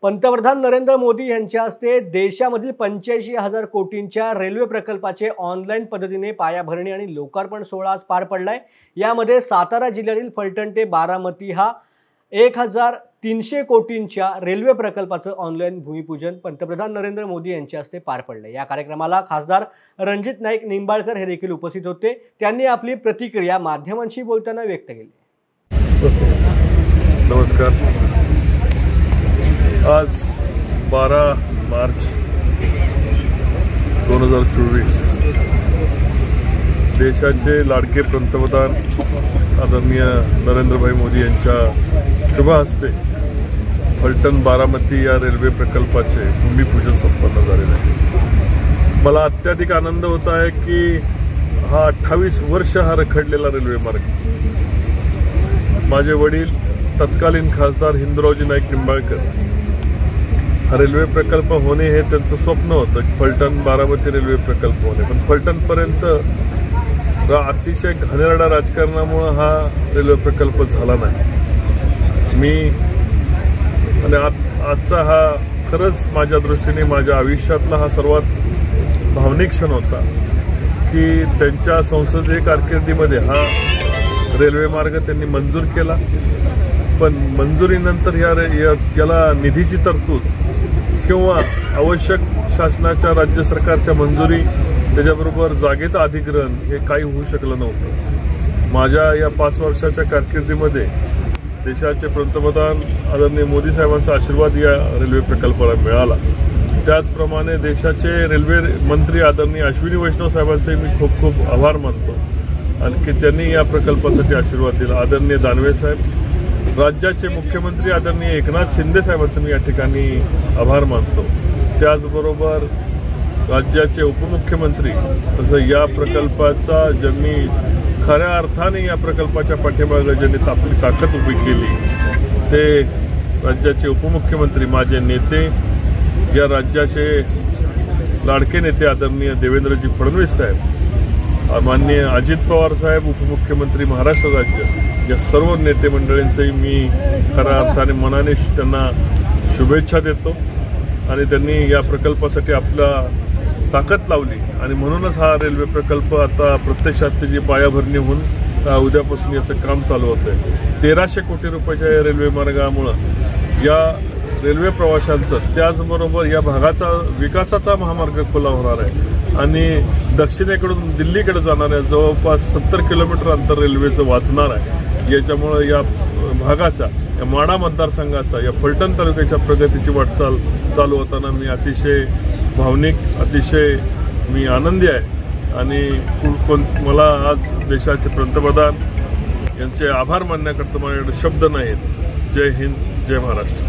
पंतप्रधान नरेंद्र मोदी यांच्या हस्ते देशामधील 85,000 कोटींच्या रेल्वे प्रकल्पाचे ऑनलाईन पद्धतीने पायाभरणी आणि लोकार्पण सोहळा आज पार पडलाय। यामध्ये सातारा जिल्ह्यातील फलटण ते बारामती हा 1,300 कोटींच्या रेल्वे प्रकल्पाचं ऑनलाईन भूमिपूजन पंतप्रधान नरेंद्र मोदी यांच्या हस्ते पार पडले। या कार्यक्रमाला खासदार रणजित नाईक निंबाळकर हे देखील उपस्थित होते। त्यांनी आपली प्रतिक्रिया माध्यमांशी बोलताना व्यक्त केली। नमस्कार। आज 12 मार्च 2024 देशाचे लाडके पंतप्रधान आदरणीय नरेंद्रभाई मोदी यांच्या शुभ हस्ते फलटण बारामती या रेल्वे प्रकल्पाचे भूमिपूजन संपन्न झालेले आहे। मला अत्याधिक आनंद होत आहे की हा 28 वर्ष हा रखडलेला रेल्वे मार्ग माझे वडील तत्कालीन खासदार हिंदुरावजी नाईक निंबाळकर हा रेल्वे प्रकल्प होणे हे त्यांचं स्वप्न होतं। फलटण बारामती रेल्वे प्रकल्प होणे, पण फलटणपर्यंत अतिशय घाणेरड्या राजकारणामुळे हा रेल्वे प्रकल्प झाला नाही। मी आणि आजचा हा खरंच माझ्या दृष्टीने माझ्या आयुष्यातला हा सर्वात भावनिक क्षण होता की त्यांच्या संसदीय कारकिर्दीमध्ये हा रेल्वे मार्ग त्यांनी मंजूर केला, पण मंजुरीनंतर याला निधीची तरतूद किंवा आवश्यक शासनाच्या राज्य सरकारच्या मंजुरी त्याच्याबरोबर जागेचं अधिग्रहण हे काही होऊ शकलं नव्हतं। माझ्या या 5 वर्षाच्या कारकिर्दीमध्ये देशाचे पंतप्रधान आदरणीय मोदी साहेबांचा आशीर्वाद या रेल्वे प्रकल्पाला मिळाला। त्याचप्रमाणे देशाचे रेल्वे मंत्री आदरणीय अश्विनी वैष्णव साहेबांचे मी खूप खूप आभार मानतो आणि की त्यांनी या प्रकल्पासाठी आशीर्वाद दिला। आदरणीय दानवे साहेब, राज्याचे मुख्यमंत्री आदरणीय एकनाथ शिंदे साहेबांचं मी या ठिकाणी आभार मानतो। त्याचबरोबर राज्याचे उपमुख्यमंत्री तसं या प्रकल्पाचा ज्यांनी खऱ्या अर्थाने या प्रकल्पाच्या पाठीमागे ज्यांनी आपली ताकद उभी केली ते राज्याचे उपमुख्यमंत्री माझे नेते, या राज्याचे लाडके नेते आदरणीय देवेंद्रजी फडणवीस साहेब, माननीय अजित पवार साहेब उपमुख्यमंत्री महाराष्ट्र राज्य, या सर्व नेते मंडळींचंही मी खऱ्या अर्थाने मनाने त्यांना शुभेच्छा देतो आणि त्यांनी या प्रकल्पासाठी आपला ताकद लावली आणि म्हणूनच हा रेल्वे प्रकल्प आता प्रत्यक्षात त्याची पायाभरणी होऊन उद्यापासून याचं काम चालू होतं आहे। 1,300 कोटी रुपयाच्या या रेल्वे मार्गामुळं या रेल्वे प्रवाशांचं त्याचबरोबर या भागाचा विकासाचा महामार्ग खुला होणार आहे आणि दक्षिणेकडून दिल्लीकडे जाणाऱ्या जवळपास 70 किलोमीटर अंतर रेल्वेचं वाचणार आहे। याच्यामुळं या भागाच्या या माढा मतदारसंघाचा या फलटण तालुक्याच्या प्रगतीची वाटचाल चालू होताना मी अतिशय भावनिक, अतिशय मी आनंदी आहे आणि मला आज देशाचे पंतप्रधान यांचे आभार मानण्याकरता माझ्याकडे शब्द नाहीत। जय हिंद, जय महाराष्ट्र।